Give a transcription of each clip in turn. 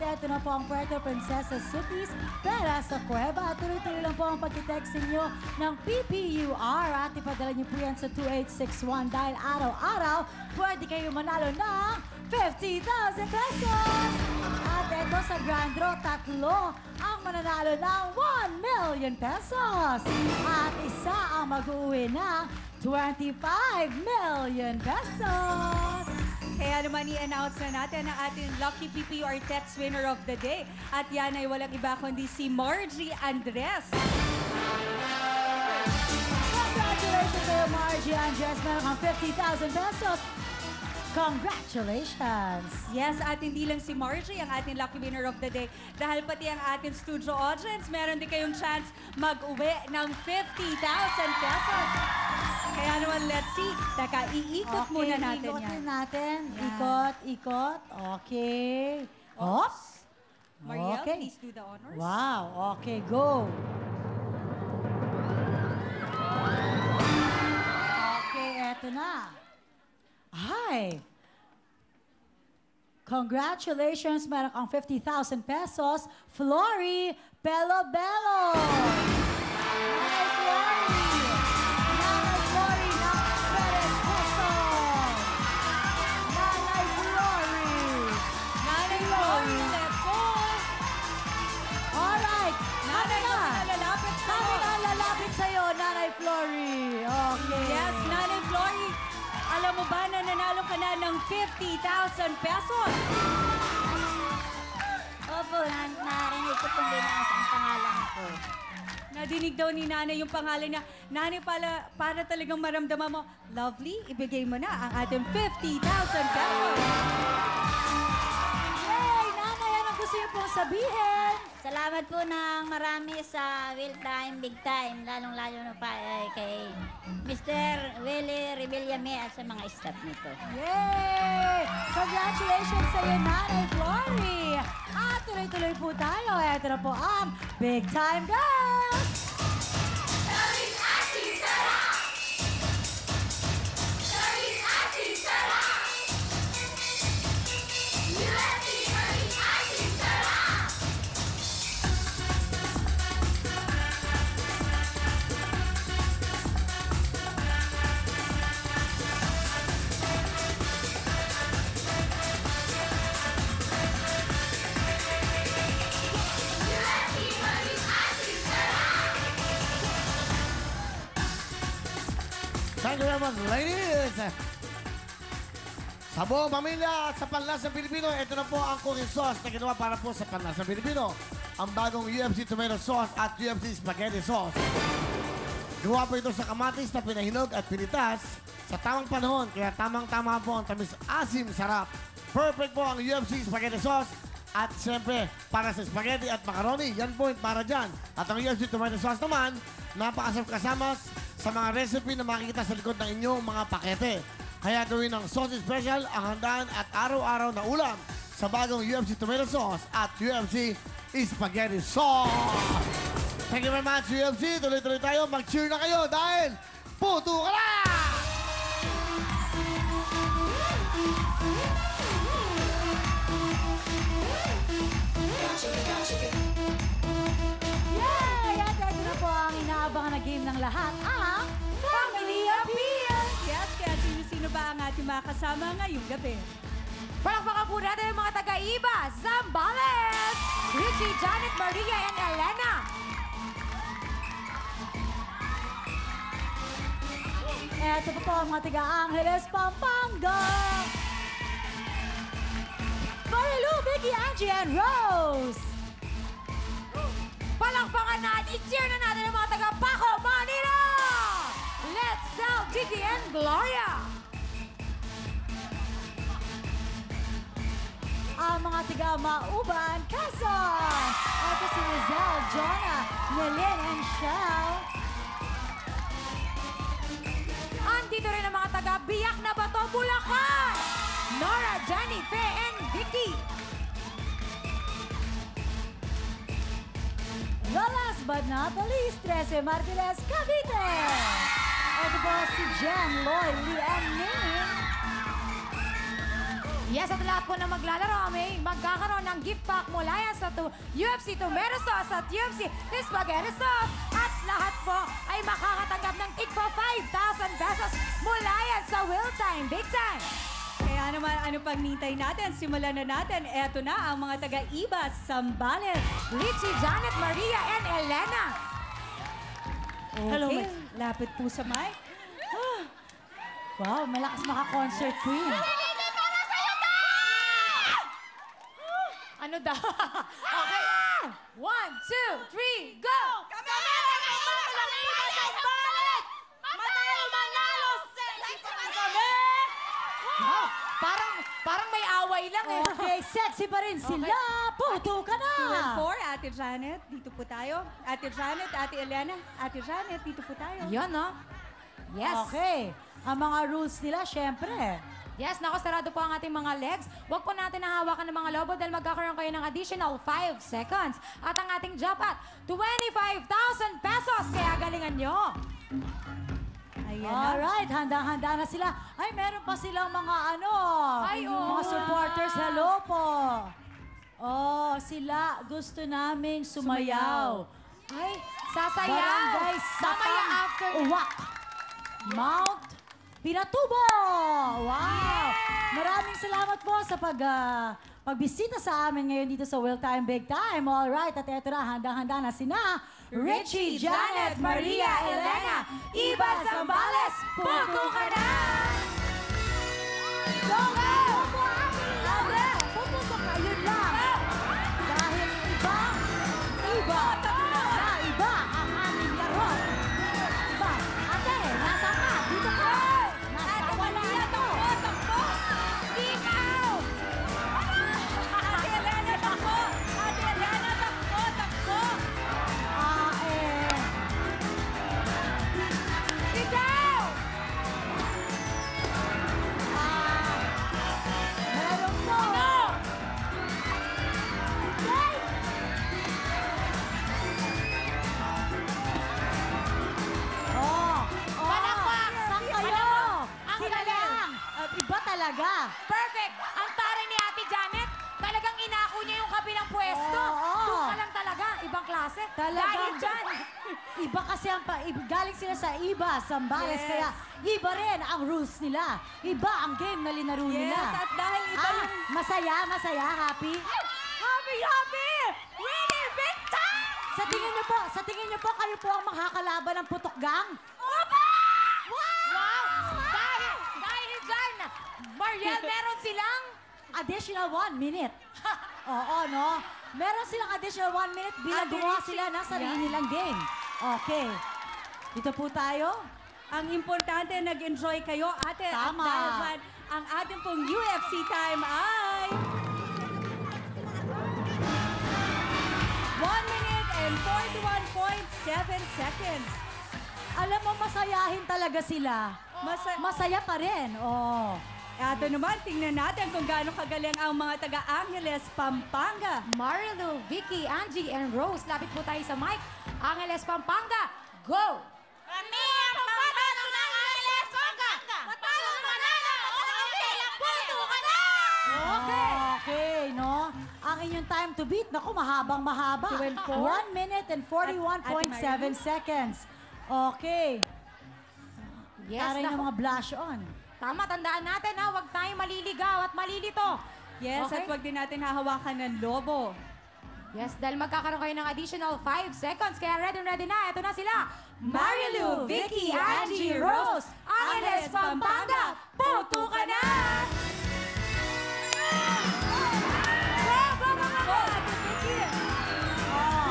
ito na po ang Puerto Princesa Cities para sa Cueva. Tuloy-tuloy lang po ang pag-text ninyo ng PPUR at ipadala niyo po yan sa 2861 dahil araw-araw pwede kayo manalo ng 50,000 pesos. At ito sa Grand Draw, tatlo ang mananalo ng 1 million pesos. At isa ang mag-uwi ng 25 million pesos. Kaya naman i-announce na natin ang ating Lucky PPR Text Winner of the Day. At yan ay walang iba kundi si Margie Andres. Congratulations kayo, Margie Andres. Meron kang 50,000 pesos. Congratulations! Yes, at hindi lang si Margie ang ating Lucky Winner of the Day. Dahil pati ang ating studio audience, meron din kayong chance mag-uwi ng 50,000 pesos. Kaya naman, let's see. Teka, iikot muna natin yan. Ikotin natin. Ikot, ikot. Okay. Oops. Mariel, Okay. please do the honors. Wow. Okay, go. Okay, eto na. Hi. Congratulations, meron kang 50,000 pesos. Flory Bello-Bello. Hi, Flory. Nanay Flory ng Perez Quezon. Nanay Flory. Nanay Flory, let's go! Alright. Nanay, Ano na? lalapit Kami sa'yo. na lalapit sa'yo, Nanay Flory. Okay. Yes, Nanay Flory. Alam mo ba na nanalo ka na ng 50,000 pesos? Opo, narinig ko pong binaas ang pangalan ko. Nadinig daw ni Nanay yung pangalan niya. Nanay, para talagang maramdaman mo, lovely, ibigay mo na ang ating 50,000 pesos. Yay! Nanay, anong gusto niyo pong sabihin? Salamat po ng marami sa Will Time, Big Time, lalong-lalo na pa kay Mr. Willie Rebillame at sa mga staff nito. Yay! Congratulations sa iyo, Nanay Flory! At tuloy-tuloy po tayo. Ito na po ang Big Time Girls! Thank you very much, ladies! Sa buong pamilya at sa Panlasang Pilipino, ito na po ang cooking sauce na ginawa para po sa Panlasang Pilipino. Ang bagong UFC Tomato Sauce at UFC Spaghetti Sauce. Gawa po ito sa kamatis na pinahinog at pinitas sa tamang panahon, kaya tamang-tama po ang tamis, asim, sarap. Perfect po ang UFC Spaghetti Sauce. At siyempre, para sa spaghetti at macaroni, yan po para dyan. At ang UFC Tomato Sauce naman, napakasarap kasama sa mga recipe na makikita sa likod ng inyong mga pakete. Kaya gawin ng sausage special ang handaan at araw-araw na ulam sa bagong UFC Tomato Sauce at UFC Spaghetti Sauce. Thank you very much, UFC. Tuloy-tuloy tayo. Mag-cheer na kayo dahil puto ka na! Yay! At ito na po ang inaabangan na game ng lahat, ang Family Appeal! Yes, kaya sino-sino ba ang ating mga kasama ngayong gabi? Palakpakan po natin ang mga taga-iba, Zambales! Richie, Janet, Maria, and Elena! Eto po ang mga taga-Angeles, Pampanga! Marilu, Vicky, Angie, and Rose! Palakpakan natin, i-cheer na natin ang mga taga-Paco, Manila! Let's sell Gigi and Gloria! Ang mga taga-Mauban, Quezon! Ito si Rizal, Jonah, Nelin, and Shell. Andito rin ang mga taga-Biak na Bato, Bulacan! Nora, Jenny, Faye, and Vicky. The last but not the least, 13 Martinez, Cavite. Ito po si Jen, Lloyd, Lee, and Ning. Yes, at lahat po na maglalaro may magkakaroon ng gift pack mula yan sa UFC Tomato Sauce at UFC Spaghetti Sauce. At lahat po ay makakatanggap ng tigpa 5,000 pesos mula yan sa Will Time Big Time. Kaya naman, ano pang nintay natin? Simulan na natin. Eto na ang mga taga-Ibas, Zambales. Richie, Janet, Maria, and Elena. Okay. Hello, Lapit po sa mic. Wow, malakas maka-concert queen. Ano daw? Okay. 1, 2, 3, go! Wow, parang may away lang eh. Okay, sexy pa rin sila. Puto ka na. 2 and 4, Ate Janet, dito po tayo. Ate Janet, Ate Elena, Ate Janet, dito po tayo. Yan, no? Yes. Okay. Ang mga rules nila, syempre. Yes, naku, sarado po ang ating mga legs. Huwag po natin nahawakan ng mga lobo dahil magkakaroon kayo ng additional 5 seconds. At ang ating jackpot, 25,000 pesos. Kaya galingan nyo. Ayan na. Alright, handang-handa na sila. Ay, meron pa silang mga Ay, oo mga nga. supporters. Hello po. Oh, sila gusto naming sumayaw. Ay, sasayaw. Barangay Mamaya Sapang after. Uwak. Mount Pinatubo. Wow. Maraming salamat po sa pagbisita sa amin ngayon dito sa Will Time Big Time. Alright, at eto na, handang-handa na sina Richie, Janet, Maria, Elena, Iba Zambales. Puto ka na! Go, go! Ate, puputo ka, yun lang. Dahil iba ang aming laro. Iba, ate, nasa ka, dito ka. Nasa wala na to. Ikaw! Ate Elena, takbo! Ate Elena, takbo, takbo! Ikaw! Meron po. Oh, Palakpak! saan kayo? Ang Sila galing. lang. At iba talaga. Perfect! Ang tare ni Ate Janet, talagang inako niya yung kabilang pwesto. Oo. Doon ka lang talaga, ibang klase. Talagang Dahil dyan. Iba kasi ang galing sila sa Iba, Zambales, Yes. kaya iba rin ang rules nila. Iba ang game na linaro Yes, nila. at dahil iba yung... Masaya, happy. Happy! Winnie, big time! Sa tingin niyo po, kayo po ang makakalaban ng putok gang? Opa! Wow! Dahil dyan, Mariel, meron silang... Additional 1 minute. Oo, no? Meron silang additional 1 minute bilang gumawa sila ng sarili nilang game. Okay. Dito po tayo. Ang importante, nag-enjoy kayo, ate. Tama. At dahil dyan, ang ating pong UFC time ay... 1 minute and 41.7 seconds. Alam mo, masayahin talaga sila. Masaya pa rin. Oh. Ato naman, tingnan natin kung gaano kagaling ang mga taga-Angeles, Pampanga. Marilu, Vicky, Angie, and Rose. Lapit po tayo sa mic. Angeles, Pampanga, go! Kami ang pambato ng Angeles, Pampanga! Matalong manalo! Puto ka na! Okay, no? Ang inyong time to beat, naku, mahabang-mahaba. 2 and 4. 1 minute and 41.7 seconds. Okay. Yes, Taray ng naku. mga blush on. Tama, tandaan natin ha, huwag tayong maliligaw at malilito. Yes, Okay. at wag din natin hahawakan ng lobo. Yes, dahil magkakaroon kayo ng additional 5 seconds. Kaya ready na. Ito na sila. Marilu, Vicky, Angie, Rose, Angeles, Pampanga, puto ka na! Bravo, mga Go, Ate Vicky! Oh.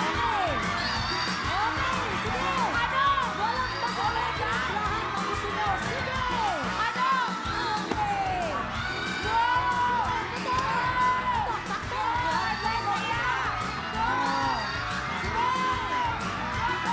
Okay. Okay, sige. Ano? Walang masalit. Lahat ng gusto nyo. Sige. Ano? Okay. Go! Go! Takbo! Go! Sige!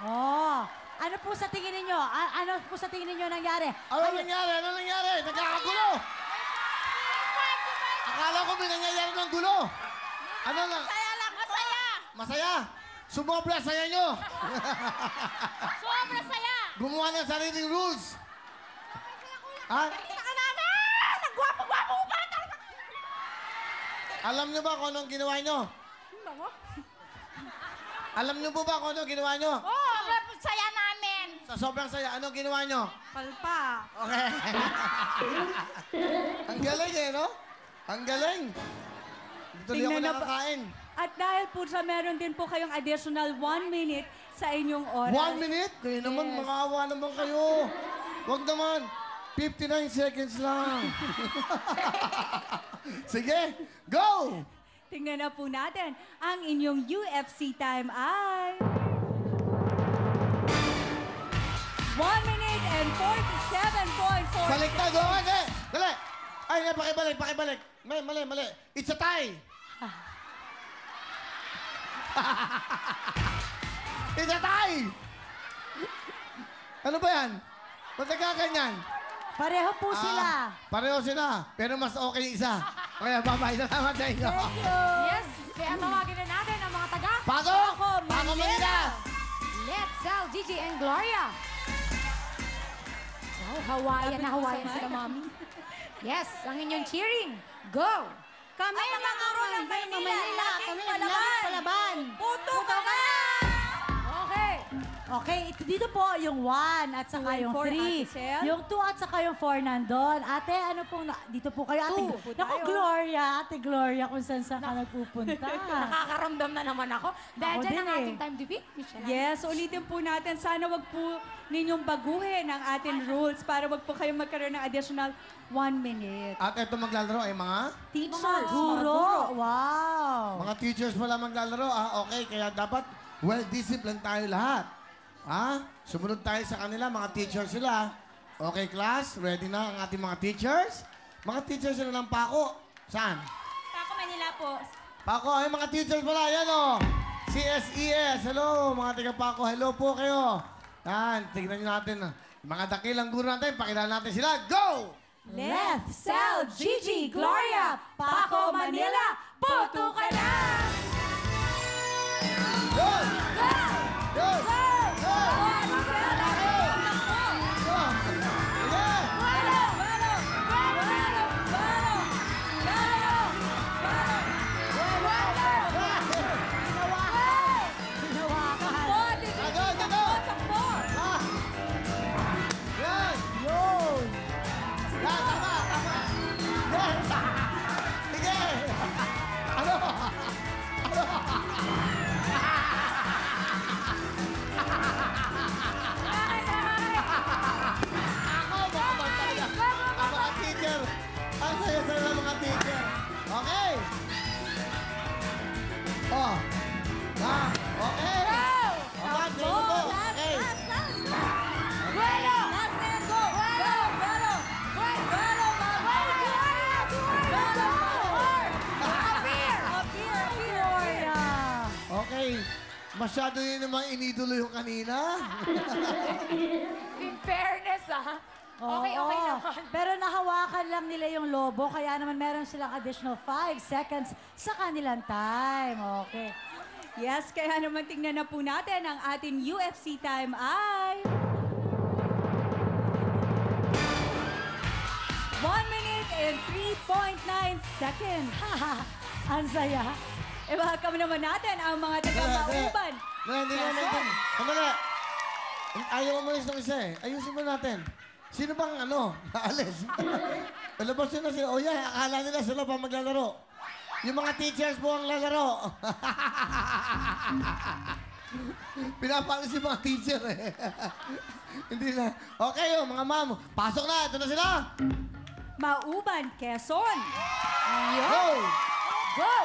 Oh, ano po sa tingin ninyo? Ano po sa tingin ninyo nangyari? Ano nangyari? Ano nangyari? Nagkakagulo! Akala ko may nangyayari ng gulo. Ano na? Masaya lang, masaya! Masaya? Sumobra saya nyo. Sobra saya! Gumawa ng sariling rules. Ha? Kita ka namin! Nagwapo-gwapo pa! Alam nyo ba kung anong ginawa nyo? Alam nyo po ba kung anong ginawa nyo? Sobrang saya namin! Sa sobrang saya, anong ginawa nyo? Palpa. Okay. Ang galing eh, no? Ang galing. Tuloy ako Tingnan na pa- nakakain. At dahil po siya, meron din po kayong additional 1 minute sa inyong oras. 1 minute? Kayo naman, Yes. makaawa naman kayo. Huwag naman. 59 seconds lang. Sige, go! Tingnan na po natin. Ang inyong UFC time ay... 1 minute and 47.4. Baliktad, okay, okay. Dali. Ay, hindi, pakibalik. Mali. It's a tie. It's a tie! Ano ba yan? Ba't nagkaganyan? Pareho po sila. Pareho sila, pero mas okay isa. Kaya bye-bye. Salamat sa inyo. Thank you. Yes, kaya tawagin na natin ang mga taga Pasok! Paco Manila! Let's Sell, Gigi and Gloria. Wow, Hawaiian na Hawaiian sila, mami. Yes, ang inyong cheering. Go! Kami ang mga ng Manila! Kami ang palaban! Puto ka na! Okay. Okay, dito po yung 1 at saka yung 4, 3. Ate Sel. Yung 2 at saka yung 4 nandun. Ate, ano pong, dito po kayo. Ate, 2 po Naku, tayo. Ate Gloria, kung saan ka nagpupunta. Nakakaramdam na naman ako. Dahil Ako dyan din ang eh. ating time to beat. Michelle. Yes, ulitin po natin. Sana wag po ninyong baguhin ang ating rules para wag po kayo magkaroon ng additional 1 minute. At ito maglalaro ay mga Teachers, Guro. Wow. teachers pala maglalaro. Okay, kaya dapat well-disciplined tayo lahat. Sumunod tayo sa kanila, mga teachers sila. Okay, class, ready na ang ating mga teachers? Mga teachers sila ng Paco. Saan? Paco Manila po. Paco, ay mga teachers pala, yan o. CSES, hello, mga taga Paco, hello po kayo. Yan, tignan nyo natin. Mga dakilang guro natin, pakilala natin sila. Go! Left, Sel, Gigi, Gloria, Paco, Manila, puto ka na! Good! Good! Good! Ang saya-saya ng mga teacher. Okay. Oh. Okay. Okay, tingin po. Okay. Bueno! Okay. Masyado yun naman inidolo yung kanina. In fairness, Okay, okay Oo. naman. Pero nahawakan lang nila yung lobo, kaya naman meron silang additional 5 seconds sa kanilang time. Okay. Yes, kaya naman tingnan na po natin ang ating UFC time ay... 1 minute and 3.9 seconds. Ang saya. I-welcome naman natin ang mga taga-Mauban. Hindi naman natin. Sandali. Ayaw umalis ng isa eh. Ayusin mo natin. Sino bang naalis? Palabas yun na sila. O yeah, akala nila sila pa maglalaro. Yung mga teachers po ang lalaro. Pinapalis yung mga teacher eh. Hindi na. Okay, mga ma'am. Pasok na. Ito na sila. Mauban, Quezon. Go! Go!